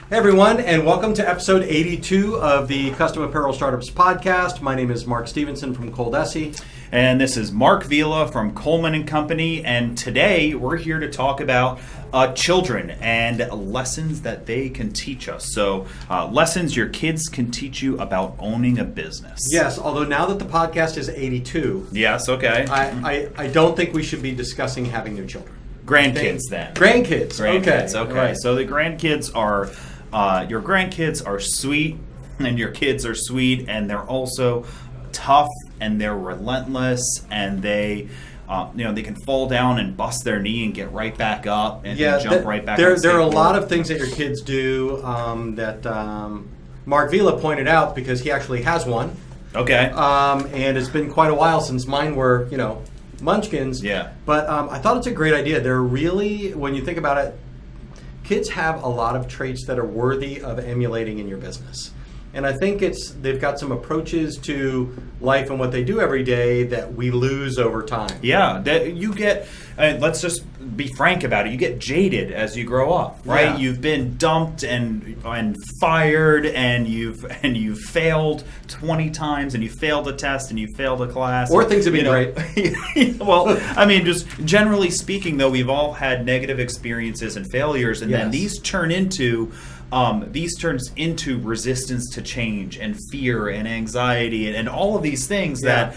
Hey everyone, and welcome to episode 82 of the Custom Apparel Startups podcast. My name is Mark Stevenson from Coldesi. And this is Mark Vila from Coleman & Company, and today we're here to talk about children and lessons that they can teach us. So lessons your kids can teach you about owning a business. Yes, although now that the podcast is 82, Yes, okay. I don't think we should be discussing having new children. Grandkids then. Grandkids, Okay. Right. So the grandkids are, your grandkids are sweet, and your kids are sweet, and they're also tough, and they're relentless, and they can fall down and bust their knee and get right back up and jump right back up. There are a lot of things that your kids do that Mark Vila pointed out because he actually has one. Okay. And it's been quite a while since mine were, munchkins. Yeah. But I thought it's a great idea. They're really, when you think about it, kids have a lot of traits that are worthy of emulating in your business. And I think they've got some approaches to life and what they do every day that we lose over time. Yeah, you get, let's just be frank about it, you get jaded as you grow up, right? Yeah. You've been dumped and fired, and you've failed 20 times, and you failed a test, and you failed a class. Or things have been great. Well, I mean, just generally speaking, though, we've all had negative experiences and failures, and then these turns into resistance to change and fear and anxiety and all of these things that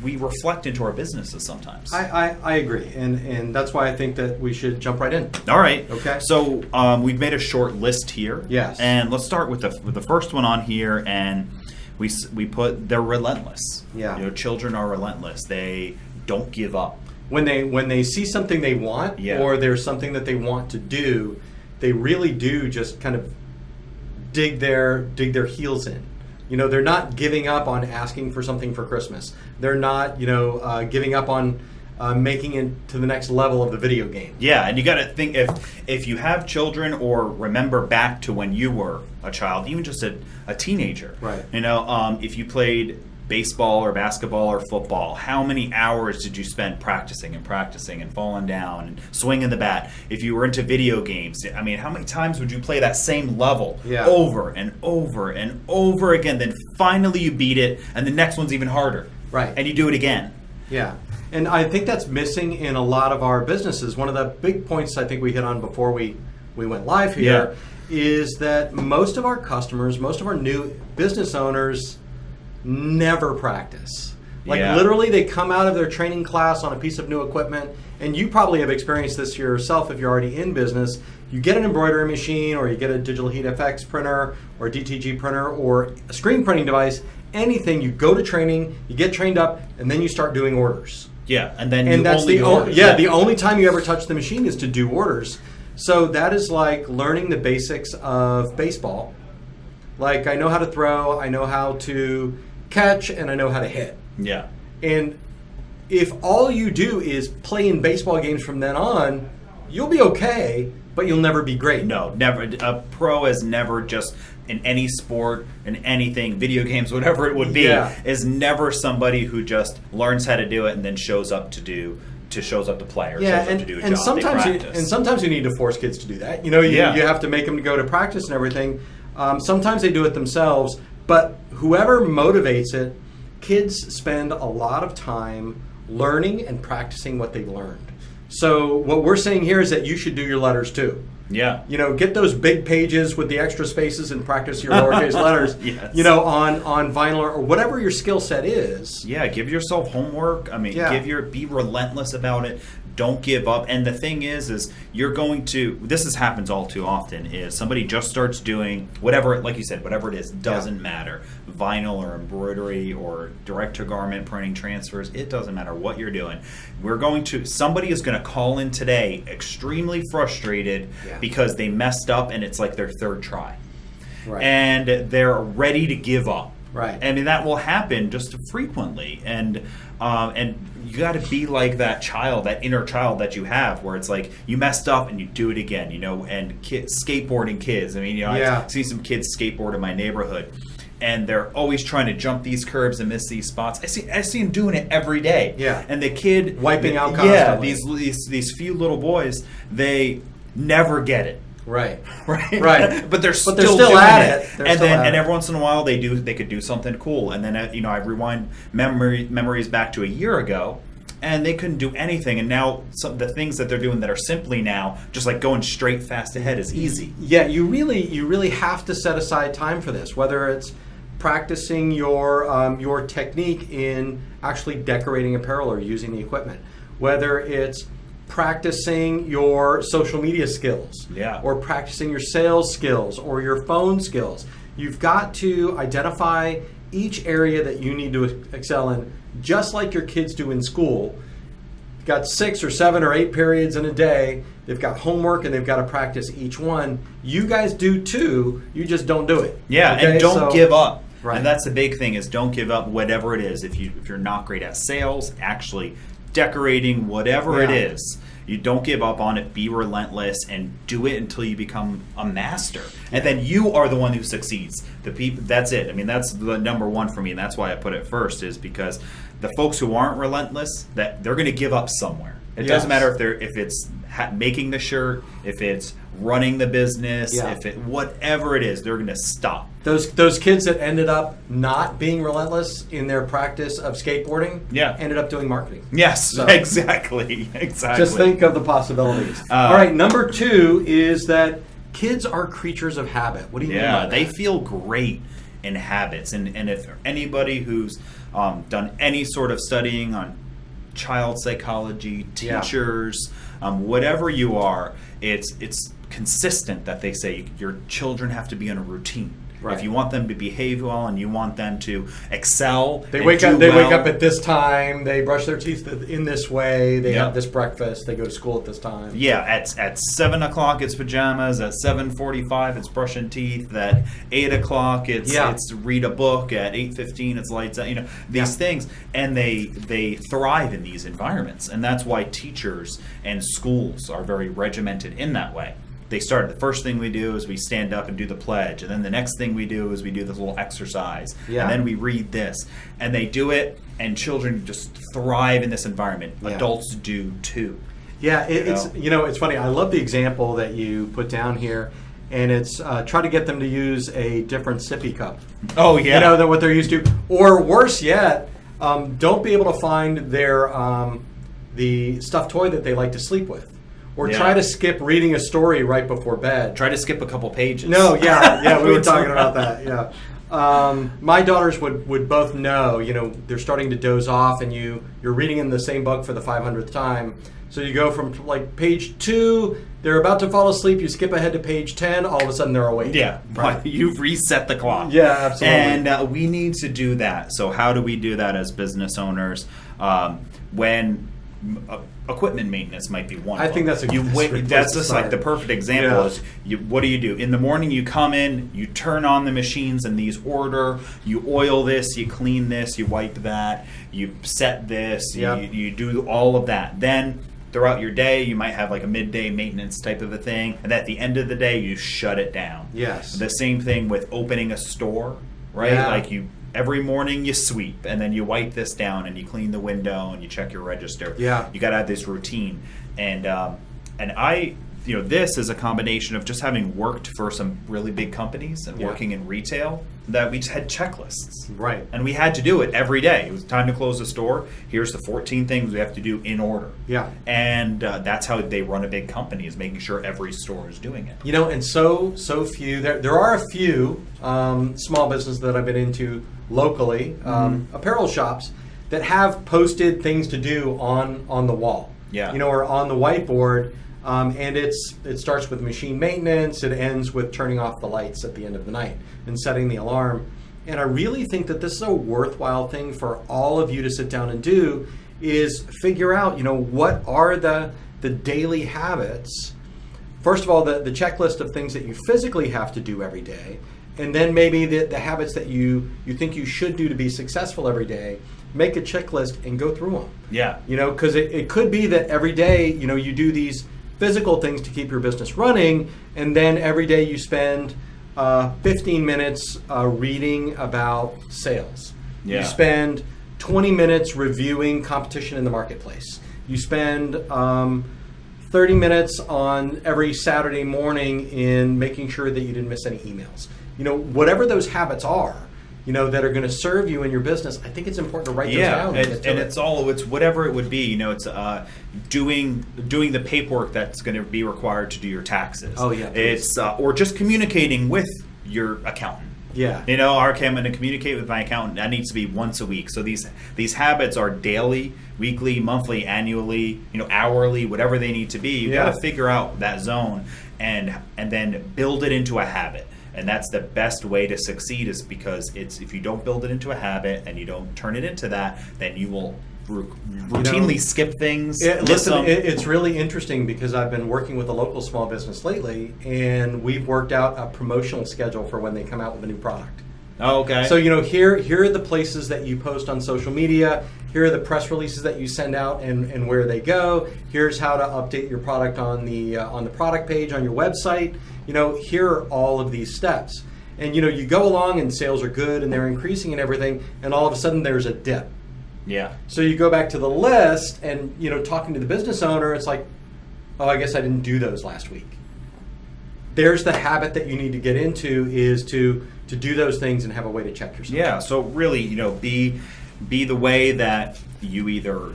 we reflect into our businesses sometimes. I agree, and that's why I think that we should jump right in. All right. Okay. So we've made a short list here. Yes. And let's start with the first one on here, and we put they're relentless. Yeah. Children are relentless. They don't give up. When they see something they want, or there's something that they want to do, they really do just kind of dig their heels in. They're not giving up on asking for something for Christmas. They're not, giving up on making it to the next level of the video game. Yeah, and you got to think if you have children or remember back to when you were a child, even just a teenager. Right. If you played baseball or basketball or football, how many hours did you spend practicing and falling down and swinging the bat? If you were into video games, I mean, how many times would you play that same level over and over and over again? Then finally you beat it, and the next one's even harder. Right. And you do it again. Yeah. And I think that's missing in a lot of our businesses. One of the big points I think we hit on before we went live here is that most of our customers, most of our new business owners never practice. Literally they come out of their training class on a piece of new equipment, and you probably have experienced this yourself if you're already in business. You get an embroidery machine, or you get a digital heat FX printer or a DTG printer or a screen printing device, anything. You go to training, you get trained up, and then you start doing orders. Yeah, and then the only time you ever touch the machine is to do orders. So that is like learning the basics of baseball. Like, I know how to throw, I know how to catch, and I know how to hit. Yeah. And if all you do is play in baseball games from then on, you'll be okay, but you'll never be great. No, never. A pro is never just in any sport, in anything, video games, whatever it would be, is never somebody who just learns how to do it and then shows up to play or shows up to do a job. Sometimes you need to force kids to do that. You have to make them go to practice and everything. Sometimes they do it themselves, but whoever motivates it, kids spend a lot of time learning and practicing what they've learned. So what we're saying here is that you should do your letters too. Yeah. Get those big pages with the extra spaces and practice your lowercase letters. Yes. On vinyl or whatever your skill set is. Yeah, give yourself homework. I mean, be relentless about it. Don't give up. And the thing is you're going to, happens all too often, is somebody just starts doing whatever, like you said, whatever it is, doesn't matter. Vinyl or embroidery or direct-to-garment printing transfers, it doesn't matter what you're doing. Somebody is going to call in today extremely frustrated because they messed up and it's like their third try. Right. And they're ready to give up. Right. I mean, that will happen just frequently. And you got to be like that child, that inner child that you have, where it's like you messed up and you do it again, and skateboarding kids. I mean, I see some kids skateboard in my neighborhood, and they're always trying to jump these curbs and miss these spots. I see them doing it every day. Yeah. And the kid wiping out constantly. Yeah, these few little boys, they never get it. Right. But they're still still at it. And every once in a while they could do something cool. And then I rewind memories back to a year ago, and they couldn't do anything. And now the things that they're doing that are simply now just like going straight fast ahead is easy. Yeah, you really have to set aside time for this. Whether it's practicing your technique in actually decorating apparel or using the equipment, whether it's practicing your social media skills, or practicing your sales skills or your phone skills. You've got to identify each area that you need to excel in, just like your kids do in school. You've got 6 or 7 or 8 periods in a day. They've got homework and they've got to practice each one. You guys do too, you just don't do it. Yeah, okay? And don't give up. Right. And that's the big thing, is don't give up whatever it is. If you're not great at sales, actually decorating, whatever it is, you don't give up on it. Be relentless and do it until you become a master. And then you are the one who succeeds. The people, that's it. I mean, that's the number one for me, and that's why I put it first, is because the folks who aren't relentless, that they're going to give up somewhere. It doesn't matter if it's making the shirt, if it's running the business, whatever it is, they're going to stop. Those kids that ended up not being relentless in their practice of skateboarding, ended up doing marketing. Yes, so, exactly. Just think of the possibilities. All right, number 2 is that kids are creatures of habit. What do you mean by that? They feel great in habits, and if anybody who's done any sort of studying on child psychology, teachers, whatever you are, it's consistent that they say your children have to be in a routine. Right. If you want them to behave well and you want them to excel, they wake up at this time. They brush their teeth in this way. They have this breakfast. They go to school at this time. Yeah, at 7 o'clock it's pajamas. At 7:45 it's brushing teeth. At 8 o'clock it's read a book. At 8:15 it's lights out. These things, and they thrive in these environments, and that's why teachers and schools are very regimented in that way. They start, the first thing we do is we stand up and do the pledge, and then the next thing we do is we do this little exercise, and then we read this, and they do it, and children just thrive in this environment. Adults do too. Yeah, it's funny. I love the example that you put down here, and it's try to get them to use a different sippy cup. Oh yeah, than what they're used to, or worse yet, don't be able to find their the stuffed toy that they like to sleep with. Or try to skip reading a story right before bed. Try to skip a couple pages. No, we were talking about that. My daughters would both know. They're starting to doze off, and you're reading in the same book for the 500th time. So you go from like page 2, they're about to fall asleep. You skip ahead to page 10. All of a sudden, they're awake. Yeah, right. You've reset the clock. Yeah, absolutely. And we need to do that. So how do we do that as business owners? When equipment maintenance might be one. I think that's that's just like the perfect example. Is what do you do in the morning? You come in, you turn on the machines in these order. You oil this, you clean this, you wipe that, you set this, you do all of that. Then throughout your day, you might have like a midday maintenance type of a thing, and at the end of the day, you shut it down. Yes. The same thing with opening a store, right? Yeah. Like every morning you sweep, and then you wipe this down, and you clean the window, and you check your register. Yeah. You got to have this routine, and I, this is a combination of just having worked for some really big companies and working in retail, that we just had checklists. Right. And we had to do it every day. It was time to close the store. Here's the 14 things we have to do in order. Yeah. And that's how they run a big company, is making sure every store is doing it. And so few. There are a few small businesses that I've been into locally, apparel shops, that have posted things to do on the wall. Yeah. Or on the whiteboard. And it starts with machine maintenance. It ends with turning off the lights at the end of the night and setting the alarm. And I really think that this is a worthwhile thing for all of you to sit down and do, is figure out, what are the daily habits. First of all, the checklist of things that you physically have to do every day. And then maybe the habits that you think you should do to be successful every day. Make a checklist and go through them. Yeah. Because it could be that every day, you do these physical things to keep your business running, and then every day you spend 15 minutes reading about sales. Yeah. You spend 20 minutes reviewing competition in the marketplace. You spend 30 30 minutes on every Saturday morning in making sure that you didn't miss any emails. Whatever those habits are, that are going to serve you in your business, I think it's important to write those down. It's whatever it would be. It's doing the paperwork that's going to be required to do your taxes. Oh yeah. It's or just communicating with your accountant. Yeah. I'm going to communicate with my accountant. That needs to be once a week. So these habits are daily, weekly, monthly, annually, hourly, whatever they need to be. You got to figure out that zone and then build it into a habit. And that's the best way to succeed, is because if you don't build it into a habit and you don't turn it into that, then you will routinely skip things. It's really interesting because I've been working with a local small business lately, and we've worked out a promotional schedule for when they come out with a new product. Oh, okay. So here are the places that you post on social media. Here are the press releases that you send out and where they go. Here's how to update your product on the product page on your website. Here are all of these steps. And you go along and sales are good and they're increasing and everything, and all of a sudden there's a dip. Yeah. So you go back to the list and talking to the business owner, it's like, oh, I guess I didn't do those last week. There's the habit that you need to get into, is to do those things and have a way to check yourself. Yeah. So really, be the way that you either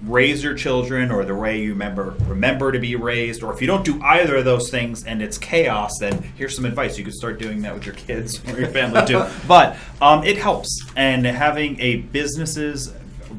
raise your children, or the way you remember to be raised. Or if you don't do either of those things and it's chaos, then here's some advice. You could start doing that with your kids or your family too. But it helps. And having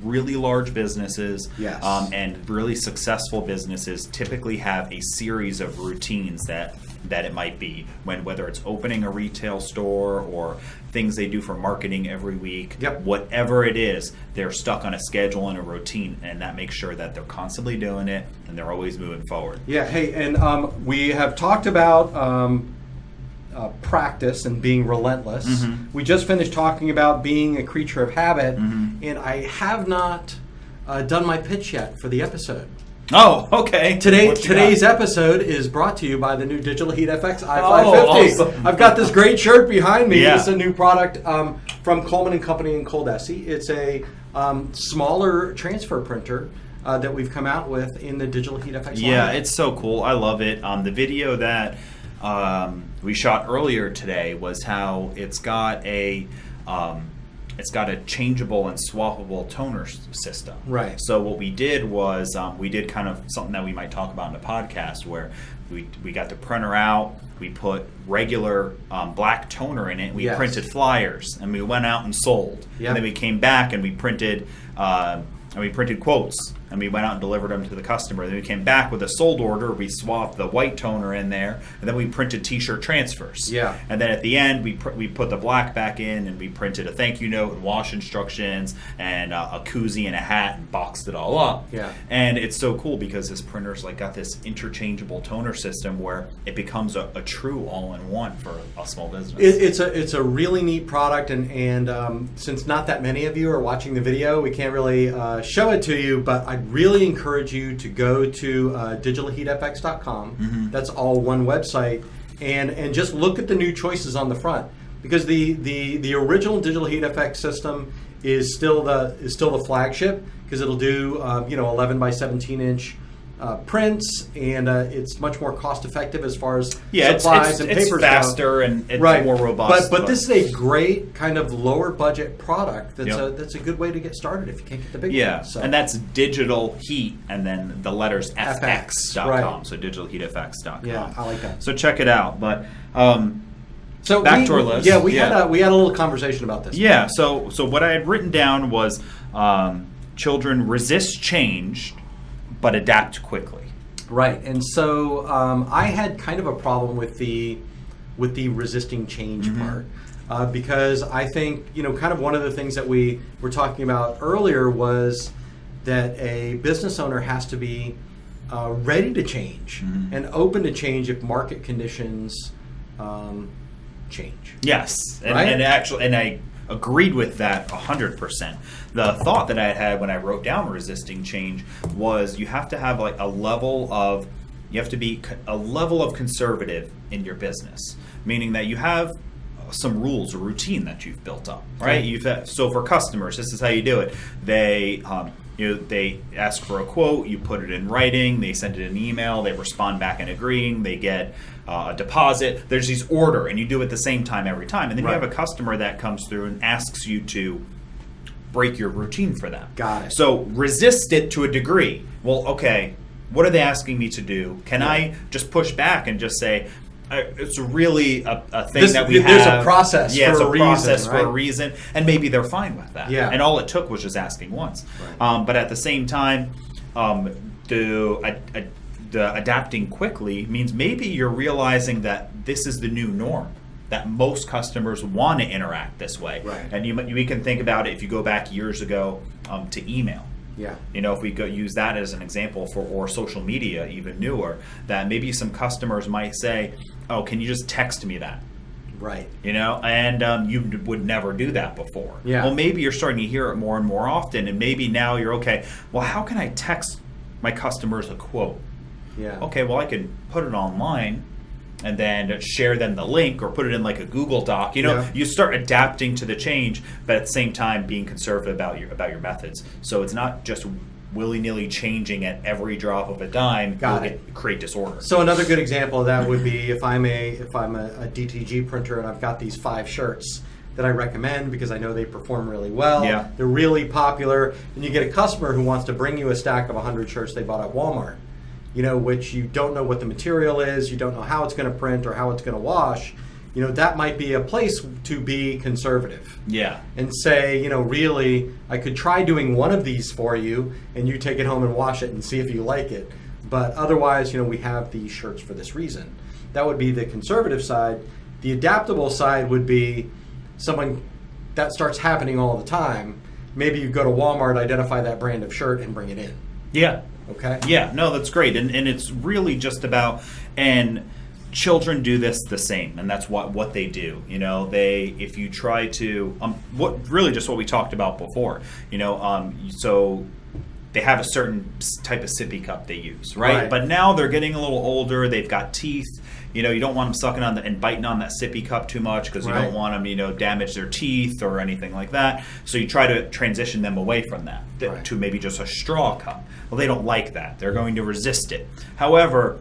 really large businesses, yes, and really successful businesses typically have a series of routines that it might be, whether it's opening a retail store or things they do for marketing every week. Yep. Whatever it is, they're stuck on a schedule and a routine, and that makes sure that they're constantly doing it and they're always moving forward. Yeah. Hey, and we have talked about practice and being relentless. Mm-hmm. We just finished talking about being a creature of habit, mm-hmm. and I have not done my pitch yet for the episode. Oh, okay. Today's episode is brought to you by the new Digital Heat FX i550. Awesome. I've got this great shirt behind me. Yeah. It's a new product from Coleman & Company in Coldesi. It's a smaller transfer printer that we've come out with in the Digital Heat FX line. Yeah, it's so cool. I love it. The video that we shot earlier today was how it's got a changeable and swappable toner system. Right. So what we did was we did kind of something that we might talk about in the podcast, where we got the printer out, we put regular black toner in it, we yes. printed flyers, and we went out and sold. Yep. And then we came back and we printed quotes, and we went out and delivered them to the customer. Then we came back with a sold order. We swapped the white toner in there, and then we printed T-shirt transfers. Yeah. And then at the end, we put the black back in, and we printed a thank you note and wash instructions and a koozie and a hat, and boxed it all up. Yeah. And it's so cool because this printer's got this interchangeable toner system where it becomes a true all-in-one for a small business. It's a really neat product, and since not that many of you are watching the video, we can't really show it to you, but I'd really encourage you to go to digitalheatfx.com. Mm-hmm. That's all one website, and just look at the new choices on the front, because the original Digital Heat FX system is still the flagship, because it'll do 11 by 17 inch prints, and it's much more cost effective as far as supplies and papers. It's faster and it's right. more robust. But this is a great kind of lower budget product. That's yep. that's a good way to get started if you can't get the big yeah. one. So. And that's Digital Heat and then the letters FX.com. Right. So digitalheatfx.com. Yeah, I like that. So check it out. But so back to our list. Yeah, we had a little conversation about this. Yeah. So what I had written down was children resist change but adapt quickly. Right, and so I had kind of a problem with the resisting change mm-hmm. part, because I think kind of one of the things that we were talking about earlier was that a business owner has to be ready to change mm-hmm. and open to change if market conditions change. Yes, right? and I agreed with that 100%. The thought that I had when I wrote down resisting change was you have to have a level of conservative in your business, meaning that you have some rules or routine that you've built up, right? Okay. So for customers, this is how you do it. They they ask for a quote, you put it in writing, they send it an email, they respond back and agreeing, they get a deposit. There's these order, and you do it at the same time every time. And then you have a customer that comes through and asks you to break your routine for them. Got it. So resist it to a degree. Well, okay, what are they asking me to do? Can I just push back and just say, it's really a thing that we have. There's a process for a reason. Yeah, it's a process right? for a reason. And maybe they're fine with that. Yeah. And all it took was just asking once. Right. But at the same time, the adapting quickly means maybe you're realizing that this is the new norm, that most customers want to interact this way. Right. And we can think about it if you go back years ago to email. Yeah. If we use that as an example or social media, even newer, that maybe some customers might say, "Oh, can you just text me that?" Right. And you would never do that before. Yeah. Well, maybe you're starting to hear it more and more often, and maybe now you're okay. Well, how can I text my customers a quote? Yeah. Okay. Well, I can put it online and then share them the link or put it in like a Google Doc. You start adapting to the change, but at the same time being conservative about your methods. So it's not just willy-nilly changing at every drop of a dime. Create disorder. So another good example of that would be if I'm a DTG printer and I've got these 5 shirts that I recommend because I know they perform really well. Yeah. They're really popular, and you get a customer who wants to bring you a stack of 100 shirts they bought at Walmart. Which you don't know what the material is, you don't know how it's going to print or how it's going to wash. That might be a place to be conservative. Yeah. And say, really, I could try doing one of these for you, and you take it home and wash it and see if you like it. But otherwise, we have these shirts for this reason. That would be the conservative side. The adaptable side would be someone that starts happening all the time. Maybe you go to Walmart, identify that brand of shirt, and bring it in. Yeah. Okay. Yeah, no, that's great. And it's really just about, and children do this the same, and that's what they do. If you try to, what we talked about before, so they have a certain type of sippy cup they use, right? But now they're getting a little older, they've got teeth. You don't want them sucking on and biting on that sippy cup too much because you don't want them, damage their teeth or anything like that. So you try to transition them away from that to maybe just a straw cup. Well, they don't like that. They're going to resist it. However,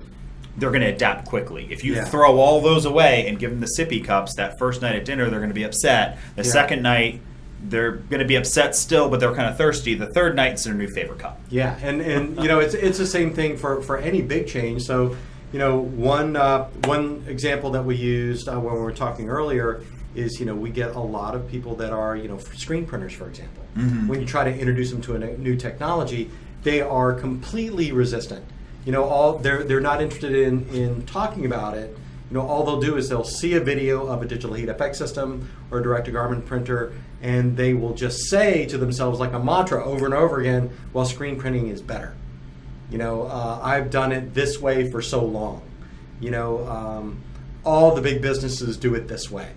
they're going to adapt quickly. If you throw all those away and give them the sippy cups, that first night at dinner, they're going to be upset. The second night, they're going to be upset still, but they're kind of thirsty. The third night, it's their new favorite cup. Yeah, and it's the same thing for any big change. So, one example that we used when we were talking earlier is, we get a lot of people that are, screen printers, for example. Mm-hmm. When you try to introduce them to a new technology, they are completely resistant. They're not interested in talking about it. All they'll do is they'll see a video of a digital heat effect system or a direct-to-garment printer, and they will just say to themselves like a mantra over and over again, well, screen printing is better. I've done it this way for so long. All the big businesses do it this way.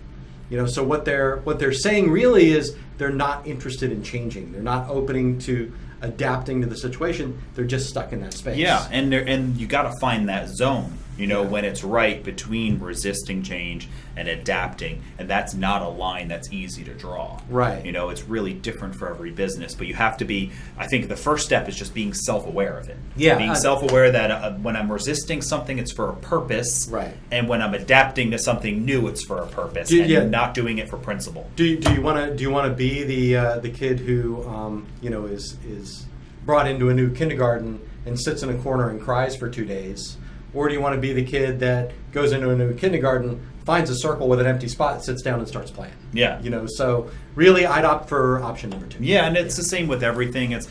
So what they're saying really is they're not interested in changing. They're not opening to adapting to the situation. They're just stuck in that space. Yeah, and you got to find that zone. When it's right between resisting change and adapting, and that's not a line that's easy to draw. Right. It's really different for every business, but you have to be, I think the first step is just being self-aware of it. Yeah. Being self-aware that when I'm resisting something, it's for a purpose. Right. And when I'm adapting to something new, it's for a purpose, and not doing it for principle. Do you want to be the kid who is brought into a new kindergarten and sits in a corner and cries for 2 days? Or do you want to be the kid that goes into a new kindergarten, finds a circle with an empty spot, sits down and starts playing? Yeah. So really I'd opt for option number 2. Yeah, and it's the same with everything. It's,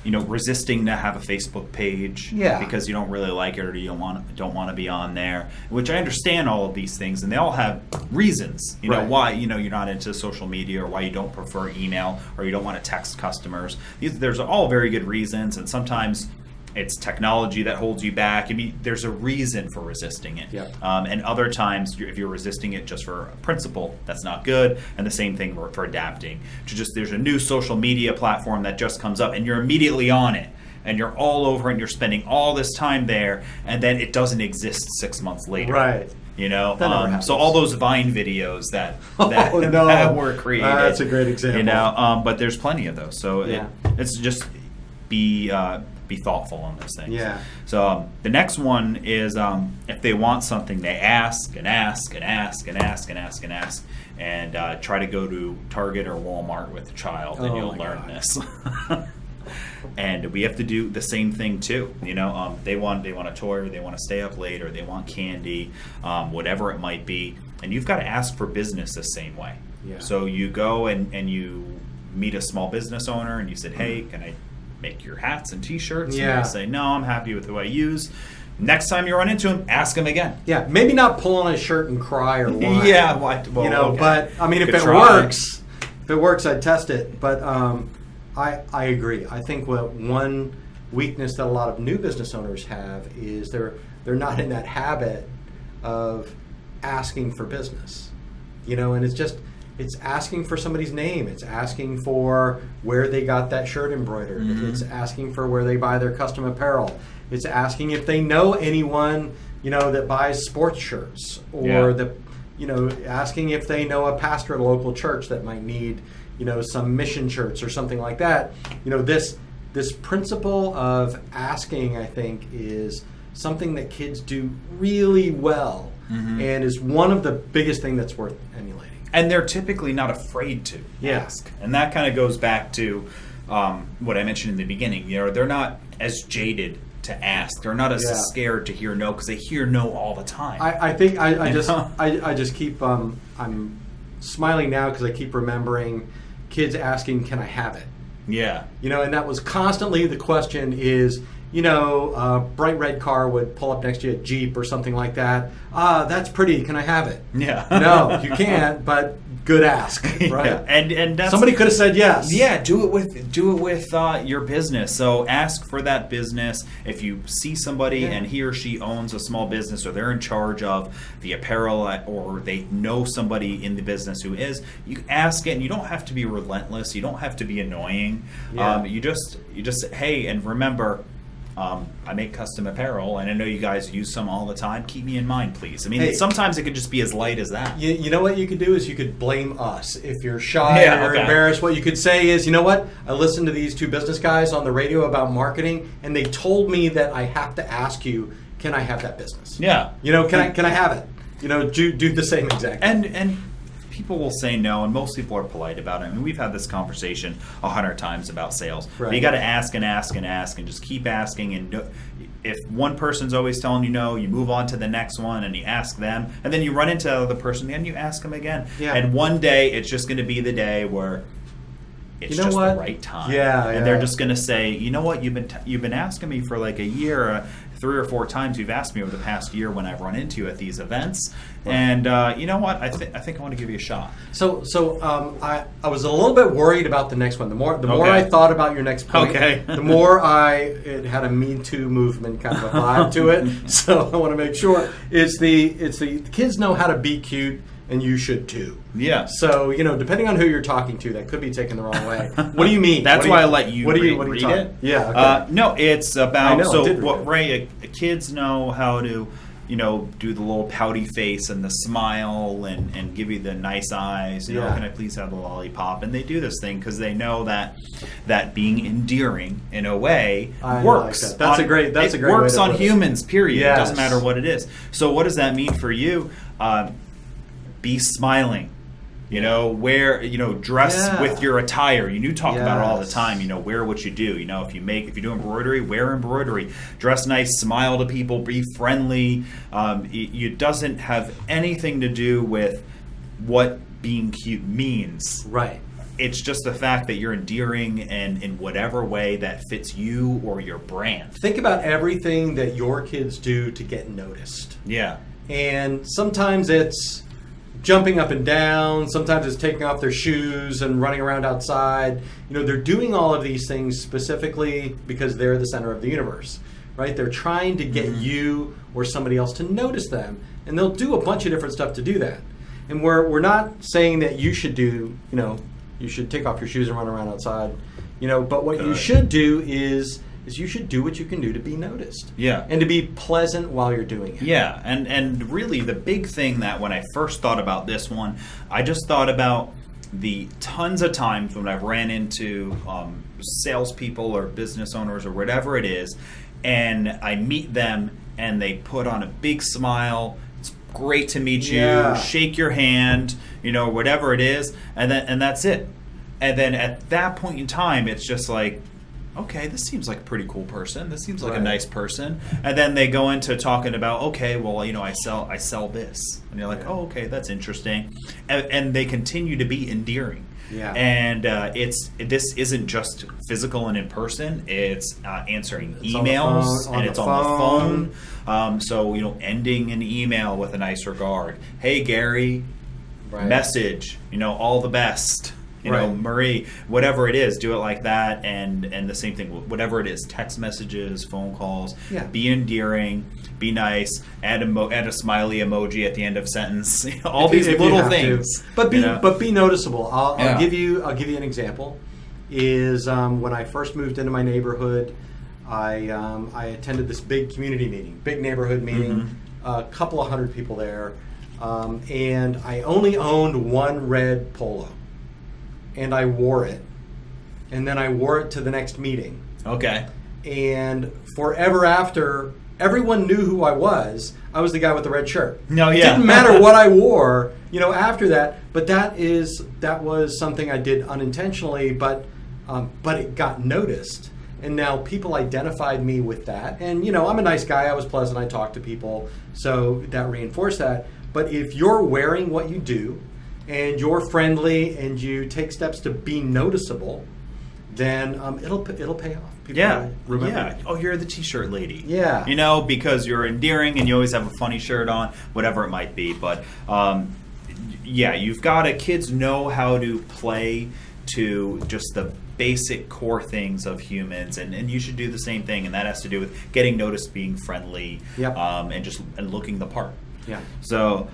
resisting to have a Facebook page because you don't really like it or you don't want to be on there, which I understand all of these things, and they all have reasons, why, you're not into social media or why you don't prefer email or you don't want to text customers. There's all very good reasons, and sometimes it's technology that holds you back. There's a reason for resisting it. Yep. And other times, if you're resisting it just for a principle, that's not good. And the same thing for adapting. There's a new social media platform that just comes up, and you're immediately on it. And you're all over, and you're spending all this time there, and then it doesn't exist 6 months later. Right. So all those Vine videos that were created. That's a great example. But there's plenty of those. So it's just be thoughtful on those things. Yeah. So the next one is if they want something, they ask and ask and ask and ask and ask and ask, and try to go to Target or Walmart with a child, and you'll learn this. And we have to do the same thing too. They want a toy, or they want to stay up late, or they want candy, whatever it might be, and you've got to ask for business the same way. Yeah. So you go and you meet a small business owner, and you said, "Hey, can I make your hats and T-shirts?" Yeah. And they say, "No, I'm happy with who I use." Next time you run into him, ask him again. Yeah, maybe not pull on his shirt and cry or whine. Yeah, well, okay. But I mean, if it works, I'd test it. But I agree. I think one weakness that a lot of new business owners have is they're not in that habit of asking for business. And it's asking for somebody's name. It's asking for where they got that shirt embroidered. Mm-hmm. It's asking for where they buy their custom apparel. It's asking if they know anyone, that buys sports shirts, or asking if they know a pastor at a local church that might need, some mission shirts or something like that. This principle of asking, I think, is something that kids do really well, mm-hmm. and is one of the biggest things that's worth emulating. And they're typically not afraid to ask. And that kind of goes back to what I mentioned in the beginning. They're not as jaded to ask. They're not as scared to hear no, because they hear no all the time. I think I just keep I'm smiling now because I keep remembering kids asking, "Can I have it?" Yeah. And that was constantly the question is, a bright red car would pull up next to you, a Jeep or something like that. That's pretty. Can I have it? Yeah. No, you can't, but good ask, right? Yeah. And that's, somebody could have said yes. Yeah, do it with your business. So ask for that business. If you see somebody and he or she owns a small business, or they're in charge of the apparel, or they know somebody in the business who is, you ask it, and you don't have to be relentless. You don't have to be annoying. Yeah. You just say, "Hey, and remember, I make custom apparel, and I know you guys use some all the time. Keep me in mind, please." I mean, sometimes it could just be as light as that. You know what you could do is you could blame us. If you're shy or embarrassed, what you could say is, "You know what? I listened to these two business guys on the radio about marketing, and they told me that I have to ask you, can I have that business? Yeah. Can I have it? Do the same exact thing." And people will say no, and most people are polite about it. I mean, we've had this conversation 100 times about sales. Right. But you got to ask and ask and ask, and just keep asking. And if one person's always telling you no, you move on to the next one, and you ask them, and then you run into the other person, and you ask them again. Yeah. And one day, it's just going to be the day where it's the right time. And they're just going to say, "You know what? You've been asking me for like a year. 3 or 4 times you've asked me over the past year when I've run into you at these events, and you know what? I think I want to give you a shot." So I was a little bit worried about the next one. The more I thought about your next point, the more it had a Me Too movement kind of a vibe to it. So I want to make sure it's the kids know how to be cute, and you should too. Yeah. So depending on who you're talking to, that could be taken the wrong way. What do you mean? That's why I let you read it. Yeah. Okay. No, it's about Ray. Kids know how to, do the little pouty face and the smile and give you the nice eyes. Can I please have the lollipop? And they do this thing because they know that being endearing in a way works. Like that. That's a great. It works way to on humans. Period. Yes. It doesn't matter what it is. So what does that mean for you? Be smiling. Dress with your attire. You talk about it all the time. Wear what you do. If you do embroidery, wear embroidery. Dress nice, smile to people, be friendly. It doesn't have anything to do with what being cute means. Right. It's just the fact that you're endearing and in whatever way that fits you or your brand. Think about everything that your kids do to get noticed. Yeah. And sometimes it's jumping up and down. Sometimes it's taking off their shoes and running around outside. They're doing all of these things specifically because they're the center of the universe, right? They're trying to get you or somebody else to notice them, and they'll do a bunch of different stuff to do that. And we're not saying that you should do, you should take off your shoes and run around outside, but what you should do is you should do what you can do to be noticed. Yeah. And to be pleasant while you're doing it. Yeah. And really the big thing that when I first thought about this one, I just thought about the tons of times when I've ran into salespeople or business owners or whatever it is, and I meet them and they put on a big smile. It's great to meet you. Shake your hand, whatever it is, and that's it. And then at that point in time, it's just like, okay, this seems like a pretty cool person. This seems like a nice person. And then they go into talking about, okay, well, I sell this. And you're like, oh, okay, that's interesting. And they continue to be endearing. Yeah. And this isn't just physical and in person. It's answering emails, and it's on the phone. So, ending an email with a nice regard. Hey, Gary, message, all the best. Marie, whatever it is, do it like that, and the same thing, whatever it is, text messages, phone calls, be endearing, be nice, add a smiley emoji at the end of sentence, all these little things. But be noticeable. I'll give you an example. Is when I first moved into my neighborhood, I attended this big community meeting, big neighborhood meeting, a couple of hundred people there, and I only owned one red polo. And I wore it. And then I wore it to the next meeting. Okay. And forever after, everyone knew who I was. I was the guy with the red shirt. No, yeah. It didn't matter what I wore, after that. But that was something I did unintentionally, but it got noticed. And now people identified me with that. And, I'm a nice guy. I was pleasant. I talked to people. So that reinforced that. But if you're wearing what you do, and you're friendly, and you take steps to be noticeable, then it'll pay off. People remember. Oh, you're the T-shirt lady. Yeah. Because you're endearing, and you always have a funny shirt on, whatever it might be. But you've got to. Kids know how to play to just the basic core things of humans, and you should do the same thing. And that has to do with getting noticed, being friendly, and looking the part. Yeah. So.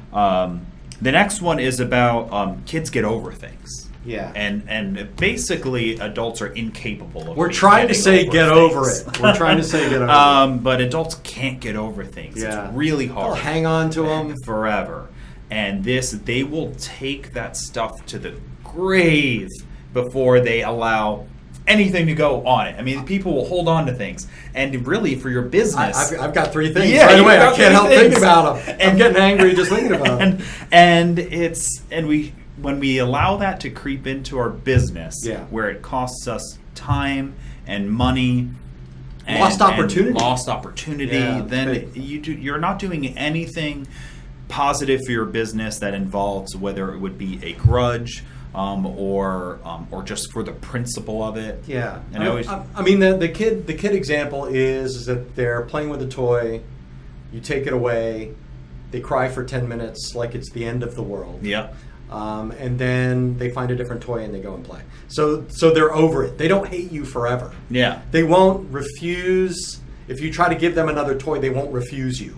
The next one is about kids get over things. Yeah. And basically adults are incapable of We're trying to say get over it. We're trying to say get over it. But adults can't get over things. Yeah. It's really hard. They'll hang on to them forever. And they will take that stuff to the grave before they allow anything to go on it. I mean, people will hold on to things, and really for your business, I've got three things right away. I can't help thinking about them. And I'm getting angry just thinking about them. When we allow that to creep into our business, where it costs us time and money, lost opportunity, then you're not doing anything positive for your business that involves whether it would be a grudge. Or just for the principle of it. Yeah, and the kid example is that they're playing with a toy, you take it away, they cry for 10 minutes like it's the end of the world. Yeah. And then they find a different toy and they go and play. So they're over it. They don't hate you forever. Yeah. They won't refuse. If you try to give them another toy, they won't refuse you.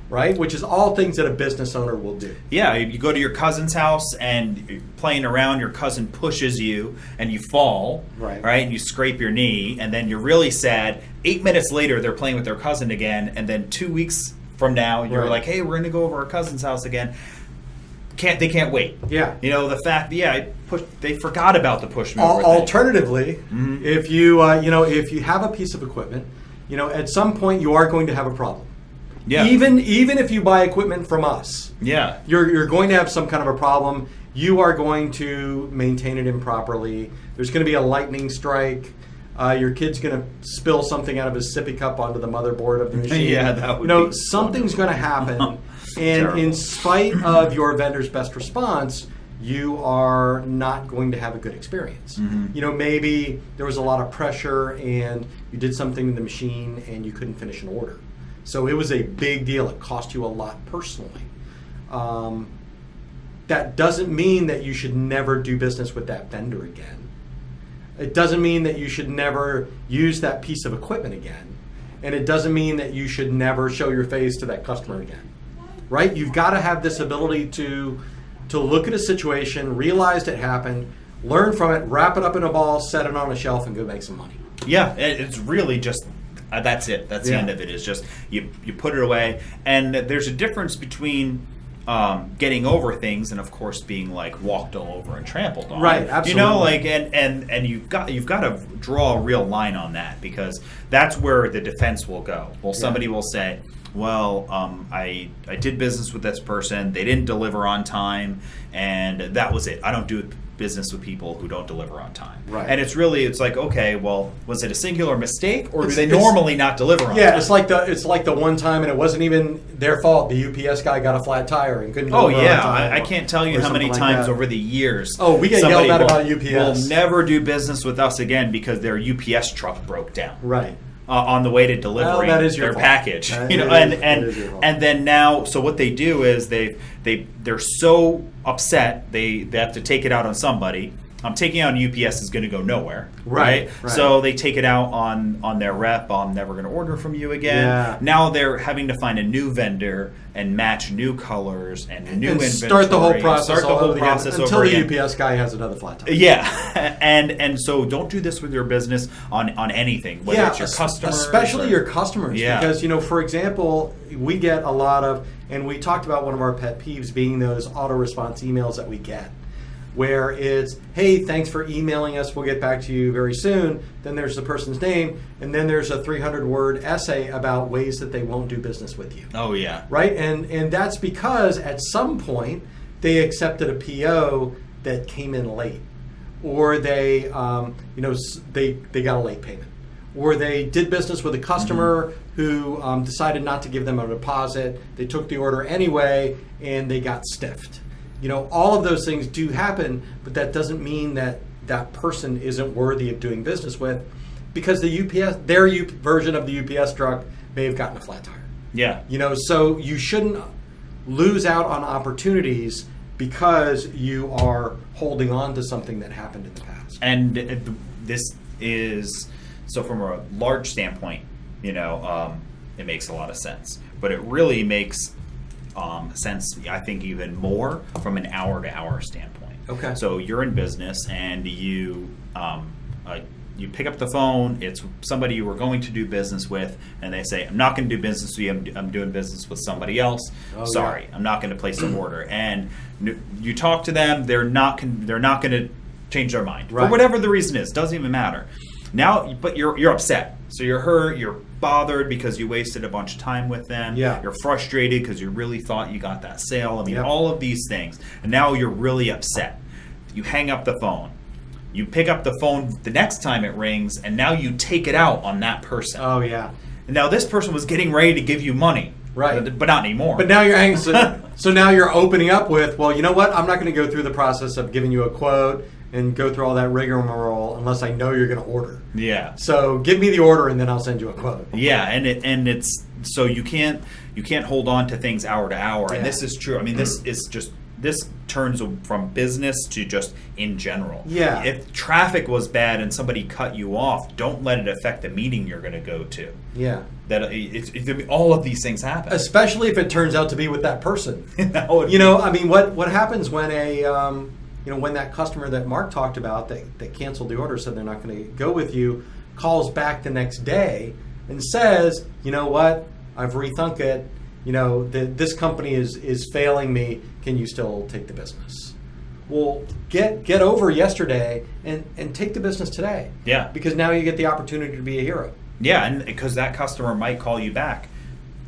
Right? Which is all things that a business owner will do. Yeah, you go to your cousin's house and you're playing around, your cousin pushes you and you fall, right? And you scrape your knee, and then you're really sad. 8 minutes later, they're playing with their cousin again, and then 2 weeks from now, you're like, hey, we're going to go over our cousin's house again. They can't wait. Yeah. The fact, they forgot about the push me over thing. Alternatively, if you have a piece of equipment, at some point you are going to have a problem. Yeah. Even if you buy equipment from us, you're going to have some kind of a problem. You are going to maintain it improperly. There's going to be a lightning strike. Your kid's going to spill something out of his sippy cup onto the motherboard of the machine. That would be something's going to happen. And in spite of your vendor's best response, you are not going to have a good experience. Maybe there was a lot of pressure and you did something in the machine and you couldn't finish an order. So it was a big deal. It cost you a lot personally. That doesn't mean that you should never do business with that vendor again. It doesn't mean that you should never use that piece of equipment again. And it doesn't mean that you should never show your face to that customer again. Right? You've got to have this ability to look at a situation, realize it happened, learn from it, wrap it up in a ball, set it on a shelf, and go make some money. Yeah, it's really just... that's it. That's the end of it. Is just you put it away, and there's a difference between getting over things and of course being like walked all over and trampled on. Right, absolutely. You know, like and you've got to draw a real line on that, because that's where the defense will go. Well, somebody will say, well, I did business with this person, they didn't deliver on time, and that was it. I don't do business with people who don't deliver on time. Right. And it's like, okay, well, was it a singular mistake, or do they normally not deliver on time? Yeah, it's like the one time, and it wasn't even their fault. The UPS guy got a flat tire and couldn't deliver on time. I can't tell you how many times over the years. Oh, we get yelled at about UPS. Will never do business with us again because their UPS truck broke down. Right. On the way to delivering their package, and then now, so what they do is they're so upset they have to take it out on somebody. Taking out on UPS is going to go nowhere, right? So they take it out on their rep. I'm never going to order from you again. Yeah. Now they're having to find a new vendor and match new colors and new inventory. Start the whole process until again. The UPS guy has another flat tire. Yeah, and so don't do this with your business on anything, whether it's your customers, especially your customers. Because for example, we get a lot of, and we talked about one of our pet peeves being those Autoresponse emails that we get, where it's, hey, thanks for emailing us, we'll get back to you very soon. Then there's the person's name, and then there's a 300-word essay about ways that they won't do business with you. Oh, yeah. Right? And that's because at some point they accepted a PO that came in late, or they they got a late payment, or they did business with a customer who decided not to give them a deposit. They took the order anyway, and they got stiffed. All of those things do happen, but that doesn't mean that that person isn't worthy of doing business with, because their version of the UPS truck may have gotten a flat tire. Yeah. So you shouldn't lose out on opportunities because you are holding on to something that happened in the past. And this is, so from a large standpoint, it makes a lot of sense. But it really makes sense, I think, even more from an hour-to-hour standpoint. Okay. So you're in business and you pick up the phone. It's somebody you were going to do business with, and they say, "I'm not going to do business with you. I'm doing business with somebody else. Sorry, I'm not going to place an order." And you talk to them. They're not going to change their mind for whatever the reason is. Doesn't even matter. Now, but you're upset. So you're hurt. You're bothered because you wasted a bunch of time with them. Yeah. You're frustrated because you really thought you got that sale. I mean, all of these things. And now you're really upset. You hang up the phone. You pick up the phone the next time it rings, and now you take it out on that person. Oh, yeah. And now this person was getting ready to give you money. Right. But not anymore. But now you're hanging. So now you're opening up with, well, you know what? I'm not going to go through the process of giving you a quote and go through all that rigmarole unless I know you're going to order. Yeah. So give me the order and then I'll send you a quote. Yeah, and it's so you can't hold on to things hour to hour. Yeah. And this is true. I mean, this turns from business to just in general. Yeah. If traffic was bad and somebody cut you off, don't let it affect the meeting you're going to go to. Yeah. That all of these things happen. Especially if it turns out to be with that person. I mean, what happens when when that customer that Mark talked about that canceled the order, said they're not going to go with you, calls back the next day and says, you know what, I've rethunk it. This company is failing me. Can you still take the business? Well, get over yesterday and take the business today. Yeah. Because now you get the opportunity to be a hero. Yeah, and because that customer might call you back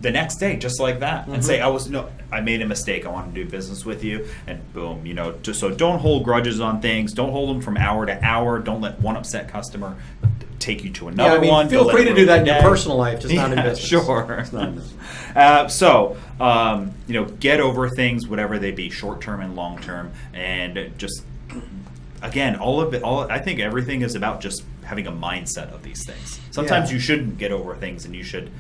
the next day, just like that, and say, I made a mistake. I want to do business with you, and boom, so don't hold grudges on things. Don't hold them from hour to hour. Don't let one upset customer take you to another one. Feel free to do that in your personal life, just not in business. Sure. It's not in business. So, get over things, whatever they be, short term and long term, and just again, I think everything is about just having a mindset of these things. Sometimes you shouldn't get over things, and you should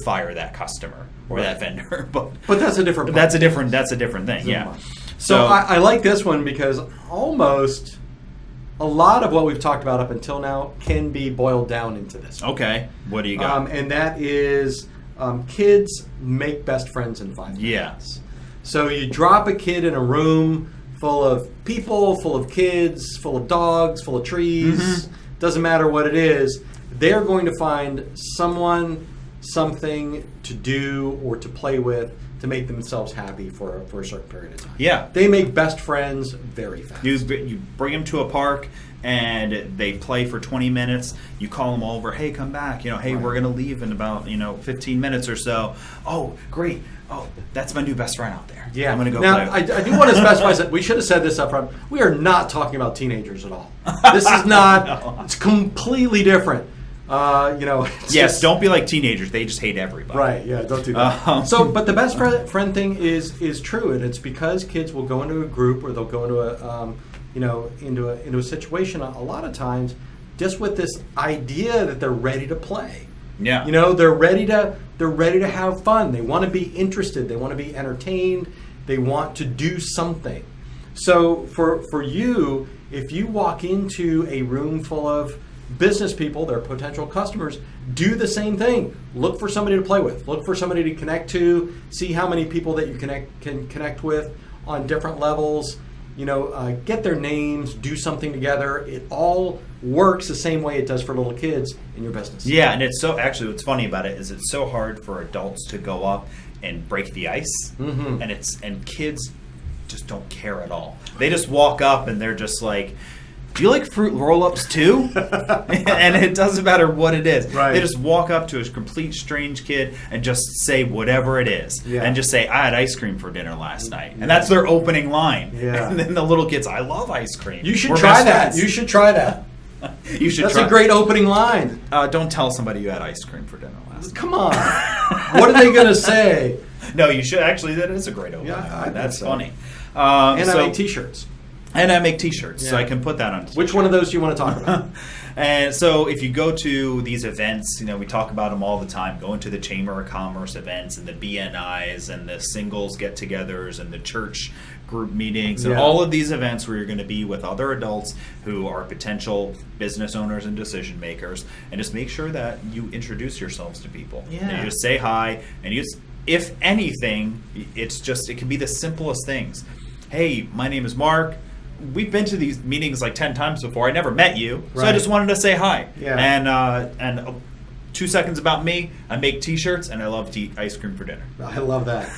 fire that customer or that vendor. But that's a different. That's a different thing. Yeah. So I like this one because almost a lot of what we've talked about up until now can be boiled down into this. Okay. What do you got? And that is kids make best friends in 5 minutes. Yeah. So you drop a kid in a room full of people, full of kids, full of dogs, full of trees. Doesn't matter what it is. They're going to find someone, something to do or to play with to make themselves happy for a certain period of time. Yeah. They make best friends very fast. You bring them to a park and they play for 20 minutes. You call them over, hey, come back. Hey, we're going to leave in about 15 minutes or so. Oh, great. Oh, that's my new best friend out there. Yeah. I'm going to go now, play. I do want to specify that we should have said this up front. We are not talking about teenagers at all. This is not. No. It's completely different. Yes, don't be like teenagers. They just hate everybody. Right, yeah, don't do that. But the best friend thing is true, and it's because kids will go into a group or they'll go into into a situation a lot of times just with this idea that they're ready to play. Yeah. They're ready to have fun. They want to be interested. They want to be entertained. They want to do something. So for you, if you walk into a room full of business people, their potential customers, do the same thing. Look for somebody to play with. Look for somebody to connect to. See how many people that you can connect with on different levels. Get their names, do something together. It all works the same way it does for little kids in your business. Yeah, and it's so, actually what's funny about it is it's so hard for adults to go up and break the ice, and kids just don't care at all. They just walk up and they're just like, do you like fruit roll-ups too? And it doesn't matter what it is. Right. They just walk up to a complete strange kid and just say whatever it is. Yeah. And just say, I had ice cream for dinner last night. And that's their opening line. Yeah. And then the little kid's, I love ice cream. You should try that. You should try that. That's a great opening line. Don't tell somebody you had ice cream for dinner last night. Come on. What are they going to say? No, you should. Actually, that is a great opening line. I That's so. Funny. And I make T-shirts. And I make T-shirts, so I can put that on T-shirts. Which one of those do you want to talk about? And so if you go to these events, we talk about them all the time, going to the Chamber of Commerce events and the BNIs and the singles get-togethers and the church group meetings and all of these events where you're going to be with other adults who are potential business owners and decision makers, and just make sure that you introduce yourselves to people. Yeah. And you just say hi, and you just, if anything, it can be the simplest things. Hey, my name is Mark. We've been to these meetings like 10 times before. I never met you, so I just wanted to say hi. Yeah. And 2 seconds about me. I make T-shirts and I love to eat ice cream for dinner. I love that.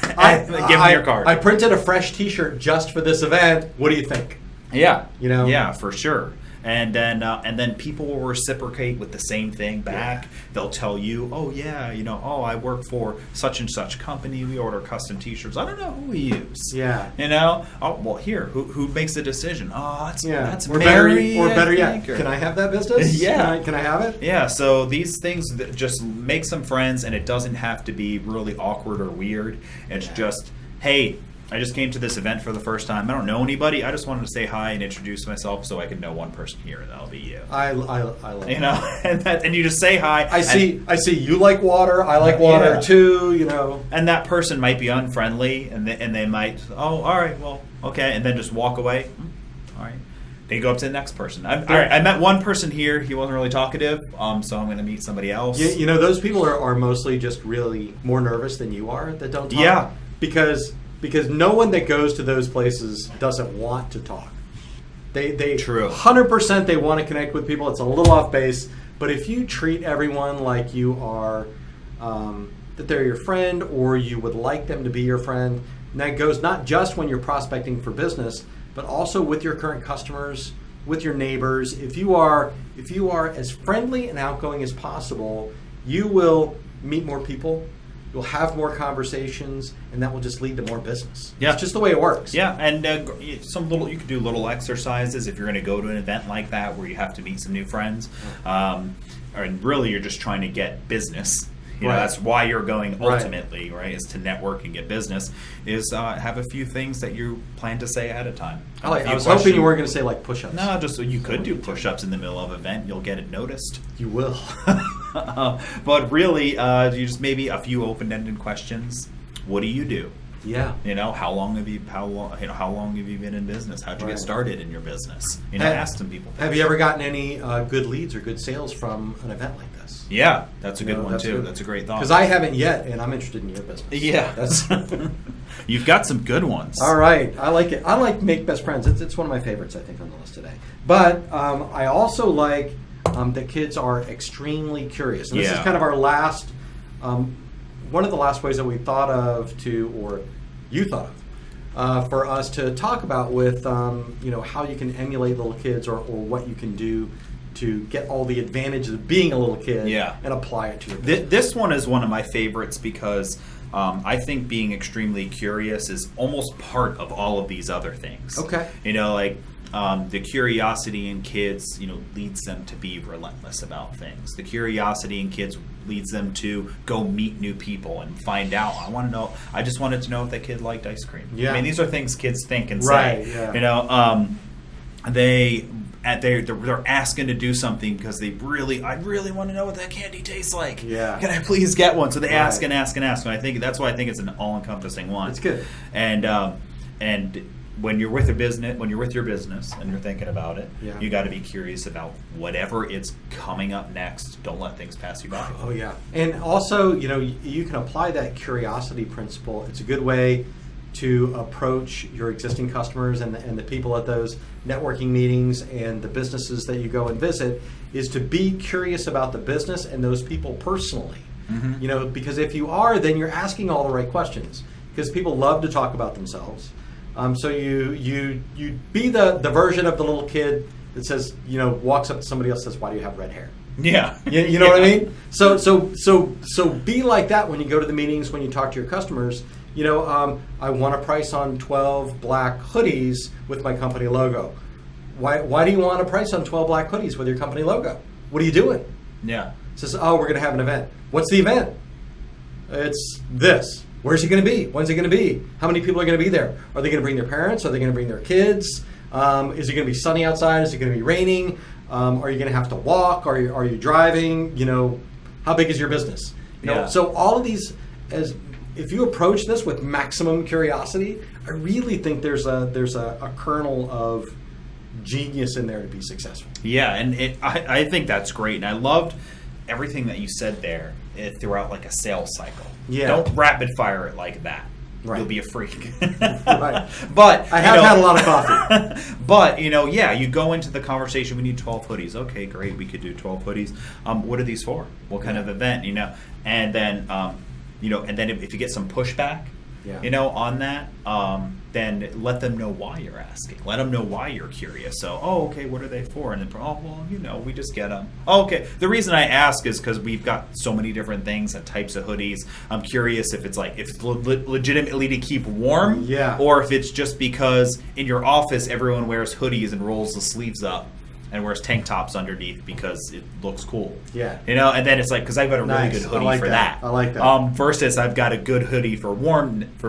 Give me your card. I printed a fresh T-shirt just for this event. What do you think? Yeah. You Yeah, for sure. And then people will reciprocate with the same thing back. Yeah. They'll tell you, oh yeah, I work for such and such company. We order custom T-shirts. I don't know who we use. Yeah. Oh well, here, who makes the decision? Oh, that's or Mary. Better yet, can I have that business? Yeah. Can I have it? Yeah. So these things just make some friends, and it doesn't have to be really awkward or weird. It's just, hey, I just came to this event for the first time. I don't know anybody. I just wanted to say hi and introduce myself so I could know one person here, and that'll be you. I love that. And you just say hi. I see you like water. I like water too. And that person might be unfriendly, and they might, oh, all right, well, okay, and then just walk away. All right. Then you go up to the next person. I met one person here. He wasn't really talkative, so I'm going to meet somebody else. Yeah, those people are mostly just really more nervous than you are that don't talk. Yeah. Because no one that goes to those places doesn't want to talk. They True. 100% they want to connect with people. It's a little off base, but if you treat everyone like you are, that they're your friend or you would like them to be your friend, and that goes not just when you're prospecting for business, but also with your current customers, with your neighbors. If you are as friendly and outgoing as possible, you will meet more people. You'll have more conversations, and that will just lead to more business. Yeah. It's just the way it works. Yeah, and you could do little exercises if you're going to go to an event like that where you have to meet some new friends. And really, you're just trying to get business. That's why you're going ultimately, right? Is to network and get business. Is have a few things that you plan to say ahead of time. I was hoping you weren't going to say like push-ups. No, just so you could do push-ups in the middle of an event. You'll get it noticed. You will. But really, you just maybe a few open-ended questions. What do you do? Yeah. How long have you been in business? How'd you get started in your business? Ask some people. Have you ever gotten any good leads or good sales from an event like this? Yeah, that's a good one too. That's a great thought. Because I haven't yet, and I'm interested in your business. Yeah, that's. You've got some good ones. All right, I like it. I like Make Best Friends. It's one of my favorites, I think, on the list today. But I also like that kids are extremely curious, and this is kind of our last one of the last ways that we thought of or you thought of, for us to talk about with, how you can emulate little kids or what you can do to get all the advantages of being a little kid and apply it to your business. This one is one of my favorites because I think being extremely curious is almost part of all of these other things. Okay. The curiosity in kids, leads them to be relentless about things. The curiosity in kids leads them to go meet new people and find out. I just wanted to know if that kid liked ice cream. Yeah. I mean, these are things kids think and right, say. Yeah. They're asking to do something because I really want to know what that candy tastes like. Yeah. Can I please get one? So they ask and ask and ask. And I think that's why I think it's an all-encompassing one. It's good. And when you're with your business and you're thinking about it, you got to be curious about whatever is coming up next. Don't let things pass you by. Oh yeah. And also, you can apply that curiosity principle. It's a good way to approach your existing customers and the people at those networking meetings and the businesses that you go and visit, is to be curious about the business and those people personally. Mm-hmm. Because if you are, then you're asking all the right questions, because people love to talk about themselves. So you be the version of the little kid that says, walks up to somebody else and says, "Why do you have red hair?" Yeah. You know what I mean? So be like that when you go to the meetings, when you talk to your customers. I want a price on 12 black hoodies with my company logo. Why do you want a price on 12 black hoodies with your company logo? What are you doing? Yeah. It says, we're going to have an event. What's the event? It's this. Where's it going to be? When's it going to be? How many people are going to be there? Are they going to bring their parents? Are they going to bring their kids? Is it going to be sunny outside? Is it going to be raining? Are you going to have to walk? Are you driving? How big is your business? So all of these, if you approach this with maximum curiosity, I really think there's a kernel of genius in there to be successful. Yeah, and I think that's great, and I loved everything that you said there throughout like a sales cycle. Yeah. Don't rapid fire it like that. Right. You'll be a freak. Right. But I have had a lot of coffee. But you go into the conversation. We need 12 hoodies. Okay, great. We could do 12 hoodies. What are these for? What kind of event? And then and then if you get some pushback, on that, then let them know why you're asking. Let them know why you're curious. So, okay, what are they for? And then, we just get them. Oh, okay. The reason I ask is because we've got so many different things and types of hoodies. I'm curious if it's legitimately to keep warm, or if it's just because in your office everyone wears hoodies and rolls the sleeves up and wears tank tops underneath because it looks cool. Yeah. And then it's like, because I've got a really good hoodie for that. I like that. Versus I've got a good hoodie for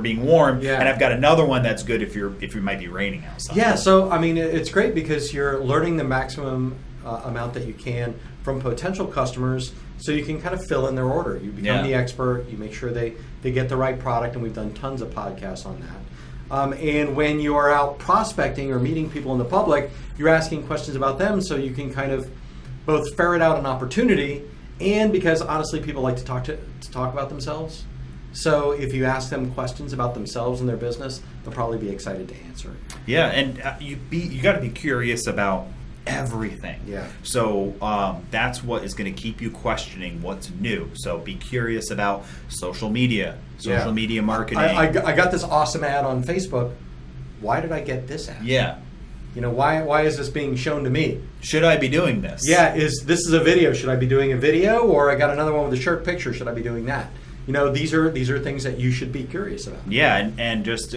being warm, and I've got another one that's good if it might be raining outside. Yeah, so I mean, it's great because you're learning the maximum amount that you can from potential customers, so you can kind of fill in their order. You become the expert. You make sure they get the right product, and we've done tons of podcasts on that. And when you are out prospecting or meeting people in the public, you're asking questions about them, so you can kind of both ferret out an opportunity, and because honestly people like to talk about themselves. So if you ask them questions about themselves and their business, they'll probably be excited to answer. Yeah, and you got to be curious about everything. Yeah. So that's what is going to keep you questioning what's new. So be curious about social media marketing. I got this awesome ad on Facebook. Why did I get this ad? Yeah. Why is this being shown to me? Should I be doing this? Yeah, this is a video. Should I be doing a video? Or I got another one with a shirt picture. Should I be doing that? These are things that you should be curious about. Yeah, and just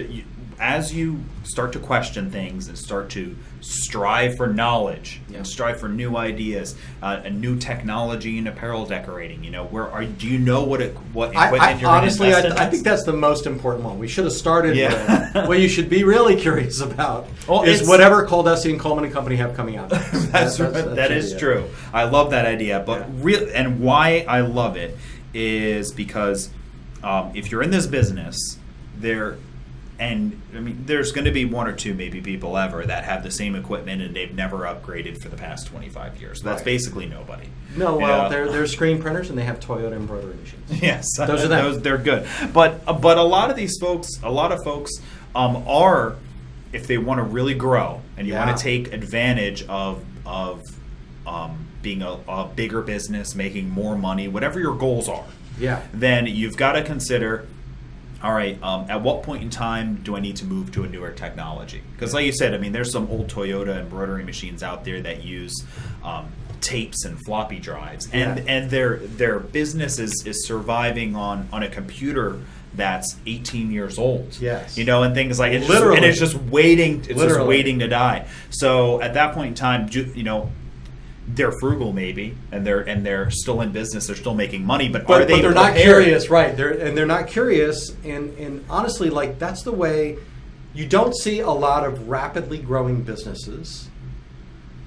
as you start to question things and start to strive for knowledge and strive for new ideas, a new technology in apparel decorating, do you know what equipment you're honestly, going to invest in? I think that's the most important one. We should have started with what you should be really curious about is whatever Coldesi and Coleman and Company have coming out. That is true. I love that idea, but and why I love it is because if you're in this business, there's going to be one or two maybe people ever that have the same equipment and they've never upgraded for the past 25 years. So that's basically nobody. No, they're screen printers and they have Toyota embroidery machines. Yes, those are them. They're good. But a lot of folks are, if they want to really grow and you want to take advantage of being a bigger business, making more money, whatever your goals are. then you've got to consider, all right, at what point in time do I need to move to a newer technology? Because like you said, I mean, there's some old Toyota embroidery machines out there that use tapes and floppy drives, and their business is surviving on a computer that's 18 years old. Yes. You know, and things like it's just waiting to die. So at that point in time, you know, they're frugal maybe, and they're still in business, they're still making money, but are they they're prepared? not curious, right? They're not curious, and honestly, like, that's the way. You don't see a lot of rapidly growing businesses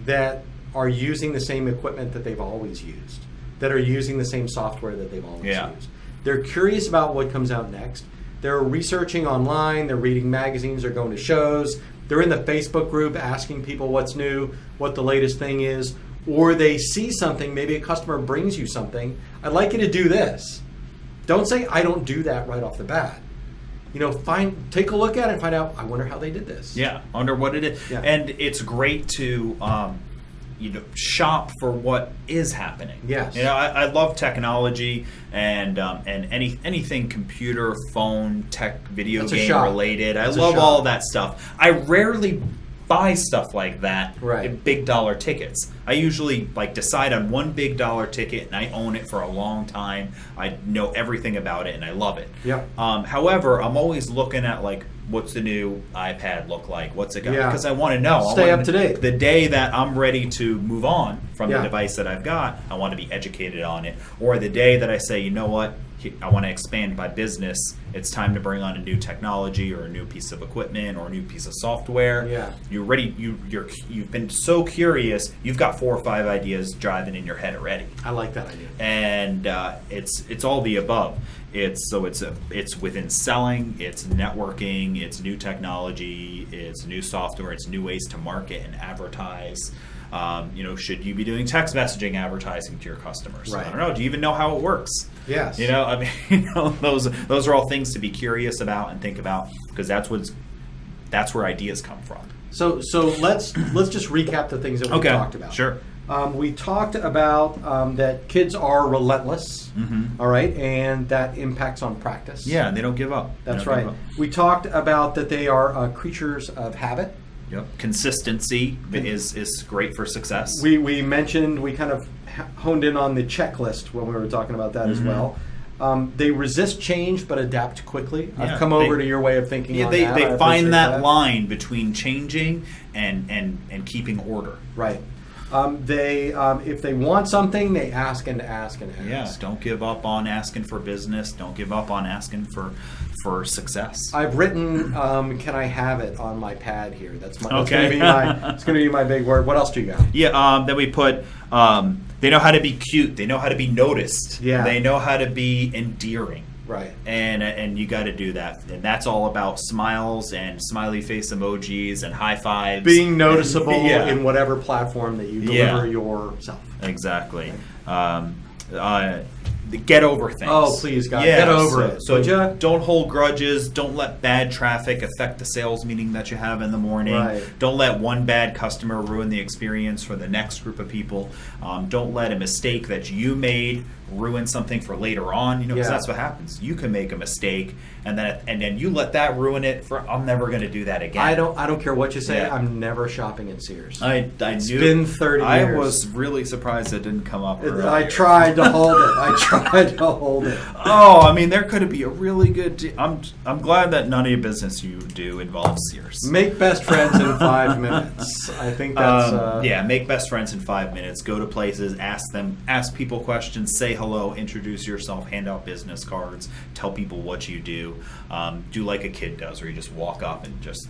that are using the same equipment that they've always used, that are using the same software that they've always used. They're curious about what comes out next. They're researching online, they're reading magazines, they're going to shows, they're in the Facebook group asking people what's new, what the latest thing is, or they see something, maybe a customer brings you something, I'd like you to do this. Don't say, I don't do that right off the bat. You know, take a look at it and find out, I wonder how they did this. Yeah, wonder what it is. Yeah. And it's great to shop for what is happening. Yes. You know, I love technology and anything computer, phone, tech, video game related. I love all that stuff. I rarely buy stuff like that in big dollar tickets. I usually decide on one big dollar ticket and I own it for a long time. I know everything about it and I love it. Yeah. However, I'm always looking at what's the new iPad look like? What's it got? Because I want to know. Stay up to date. The day that I'm ready to move on from the device that I've got, I want to be educated on it. Or the day that I say, you know what, I want to expand my business, it's time to bring on a new technology or a new piece of equipment or a new piece of software. Yeah. You're ready. You've been so curious. You've got 4 or 5 ideas driving in your head already. I like that idea. And it's all the above. It's within selling, it's networking, it's new technology, it's new software, it's new ways to market and advertise. Should you be doing text messaging advertising to your customers? Right. I don't know. Do you even know how it works? Yes. You know, I mean, those are all things to be curious about and think about, because that's where ideas come from. So let's just recap the things that we talked about. Sure. We talked about that kids are relentless, all right, and that impacts on practice. Yeah, they don't give up. That's right. We talked about that they are creatures of habit. Yep. Consistency is great for success. We mentioned, we kind of honed in on the checklist when we were talking about that as well. They resist change but adapt quickly. I've come over to your way of thinking on that. They find that line between changing and keeping order. Right. If they want something, they ask and ask and ask. Yeah, don't give up on asking for business. Don't give up on asking for success. I've written, can I have it on my pad here? That's going to be my big word. What else do you got? Yeah, then we put, they know how to be cute. They know how to be noticed. Yeah. They know how to be endearing. Right. And you got to do that. And that's all about smiles and smiley face emojis and high fives. Being noticeable in whatever platform that you deliver yourself. Exactly. Get over things. Oh, please, God. Get over it. So don't hold grudges. Don't let bad traffic affect the sales meeting that you have in the morning. Right. Don't let one bad customer ruin the experience for the next group of people. Don't let a mistake that you made ruin something for later on. Because that's what happens. You can make a mistake, and then you let that ruin it. I'm never going to do that again. I don't care what you say. Yeah. I'm never shopping at Sears. It's been 30 years. I was really surprised it didn't come up earlier. I tried to hold it. Oh, I mean, there could be a really good. I'm glad that none of your business you do involves Sears. Make best friends in 5 minutes. I think that's make best friends in 5 minutes. Go to places, ask people questions, say hello, introduce yourself, hand out business cards, tell people what you do. Do like a kid does, where you just walk up and just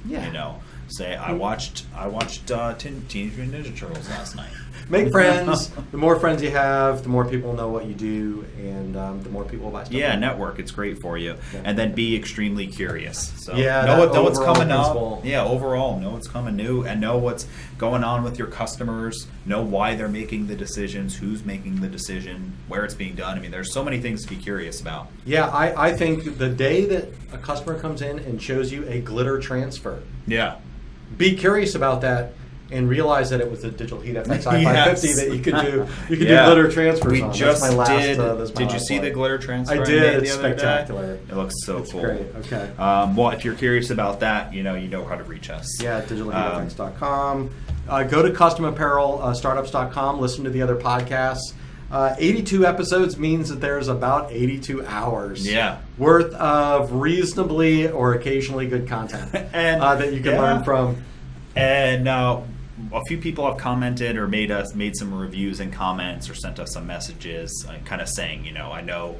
say, I watched Teenage Mutant Ninja Turtles last night. Make friends. The more friends you have, the more people know what you do, and the more people will buy stuff. Yeah, network. It's great for you. Yeah. And then be extremely curious. So know what's coming principle. up. Yeah, overall, know what's coming new, and know what's going on with your customers. Know why they're making the decisions, who's making the decision, where it's being done. I mean, there's so many things to be curious about. Yeah, I think the day that a customer comes in and shows you a glitter transfer. Yeah. Be curious about that. and realized that it was the Digital Heat FX Yes. i550 that you could do do glitter transfers We on. just that's my last, did. That's my Did you last see one. the glitter transfer? I I did. made It's the other spectacular. Day? It looks so It's cool. great. Okay. Well, if you're curious about that, you know how to reach us. Yeah, digitalheatfx.com. Go to customapparelstartups.com. Listen to the other podcasts. 82 episodes means that there's about 82 hours worth of reasonably or occasionally good content and that you can learn from. And a few people have commented or made some reviews and comments or sent us some messages kind of saying, I know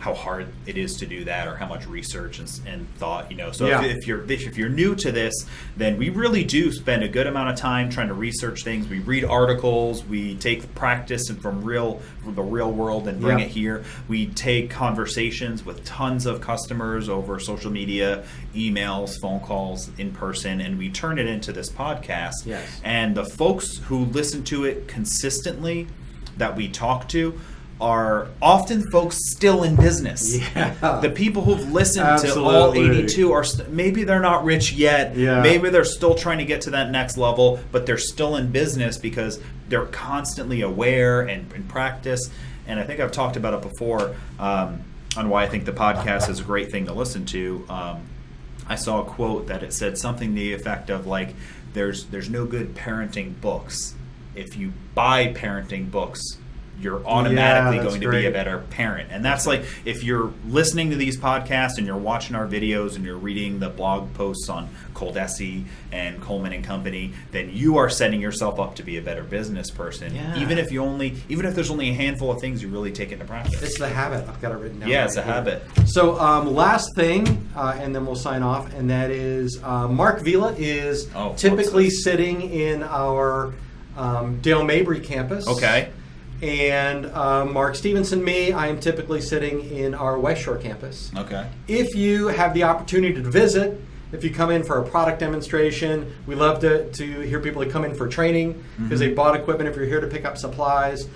how hard it is to do that or how much research and thought, So if you're new to this, then we really do spend a good amount of time trying to research things. We read articles, we take practice from the real world and bring it here. We take conversations with tons of customers over social media, emails, phone calls, in person, and we turn it into this podcast. Yes. And the folks who listen to it consistently that we talk to are often folks still in business. Yeah. The people who've listened to all 82 are maybe they're not rich yet. Yeah. Maybe they're still trying to get to that next level, but they're still in business because they're constantly aware and in practice. And I think I've talked about it before on why I think the podcast is a great thing to listen to. I saw a quote that it said something to the effect of like, there's no good parenting books. If you buy parenting books, you're automatically going to be a better parent. And that's like, if you're listening to these podcasts and you're watching our videos and you're reading the blog posts on Coldesi and Coleman and Company, then you are setting yourself up to be a better business person. Yeah. Even if there's only a handful of things you really take into practice. It's the habit. I've got it written down. Yeah, it's a habit. So last thing, and then we'll sign off, and that is Mark Vila is typically sitting in our Dale Mabry campus. Okay. And Mark Stevenson, me, I am typically sitting in our West Shore campus. Okay. If you have the opportunity to visit, if you come in for a product demonstration, we love to hear people that come in for training because they bought equipment. If you're here to pick up supplies,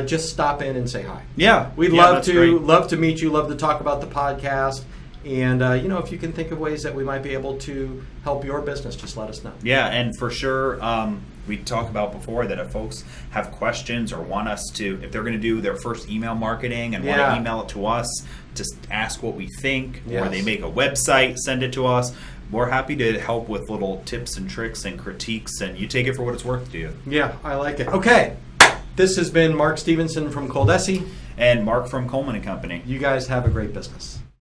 just stop in and say hi. Yeah. We'd love to meet you, love to talk about the podcast. And, if you can think of ways that we might be able to help your business, just let us know. Yeah, and for sure, we talked about before that if folks have questions or want us to, if they're going to do their first email marketing and want to email it to us, just ask what we think, or they make a website, send it to us. We're happy to help with little tips and tricks and critiques, and you take it for what it's worth to you. Yeah, I like it. Okay, this has been Mark Stevenson from Coldesi. And Mark from Coleman and Company. You guys have a great business.